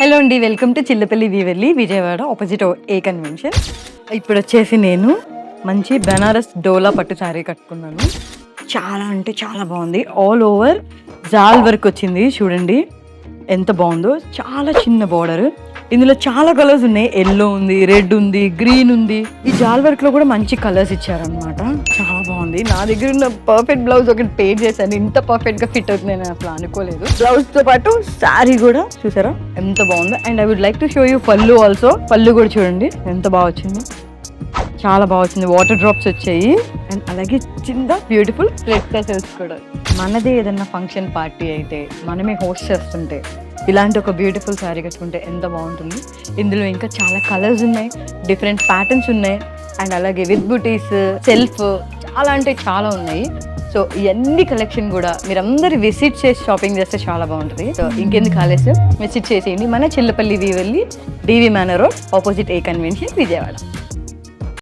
Hello అండి, welcome to Chillapalli వీవెల్లి Vijayawada opposite A convention. ఇప్పుడు వచ్చేసి నేను మంచి బెనారస్ డోలా పట్టు శారీ కట్టుకున్నాను. చాలా అంటే చాలా బాగుంది. ఆల్ ఓవర్ జాల్ వర్క్ వచ్చింది. చూడండి ఎంత బాగుందో. చాలా చిన్న బార్డర్. ఇందులో చాలా కలర్స్ ఉన్నాయి. ఎల్లో ఉంది, రెడ్ ఉంది, గ్రీన్ ఉంది. ఈ జాల్ వర్క్ లో కూడా మంచి కలర్స్ ఇచ్చారనమాట. చాలా బాగుంది. నా దగ్గర ఉన్న పర్ఫెక్ట్ బ్లౌజ్ ఒకటి పే చేశాను. ఇంత పర్ఫెక్ట్ గా ఫిట్ అవుతుంది నేను అసలు అనుకోలేదు. బ్లౌజ్ తో పాటు శారీ కూడా చూసారా ఎంత బాగుందో. And I would like to show you పళ్ళు ఆల్సో. పళ్ళు కూడా చూడండి ఎంత బాగా వచ్చింది. చాలా బాగా వచ్చింది. వాటర్ డ్రాప్స్ వచ్చాయి. అండ్ అలాగే చిన్న బ్యూటిఫుల్ రెడ్ టెసల్స్ కూడా. మనదే ఏదన్నా ఫంక్షన్ పార్టీ అయితే మనమే హోస్ట్ చేస్తుంటే ఇలాంటి ఒక బ్యూటిఫుల్ శారీ కట్టుకుంటే ఎంత బాగుంటుంది. ఇందులో ఇంకా చాలా కలర్స్ ఉన్నాయి, డిఫరెంట్ ప్యాటర్న్స్ ఉన్నాయి. అండ్ అలాగే విత్ బుటీస్, సెల్ఫ్ చాలా అంటే చాలా ఉన్నాయి. సో ఇవన్నీ కలెక్షన్ కూడా మీరందరూ విజిట్ చేసి షాపింగ్ చేస్తే చాలా బాగుంటుంది. సో ఇంకెందుకు ఆలస్యం, విజిట్ చేసేయండి మన చిల్లపల్లి వీవెల్లి, డివి manner road, opposite A convention, Vijayawada.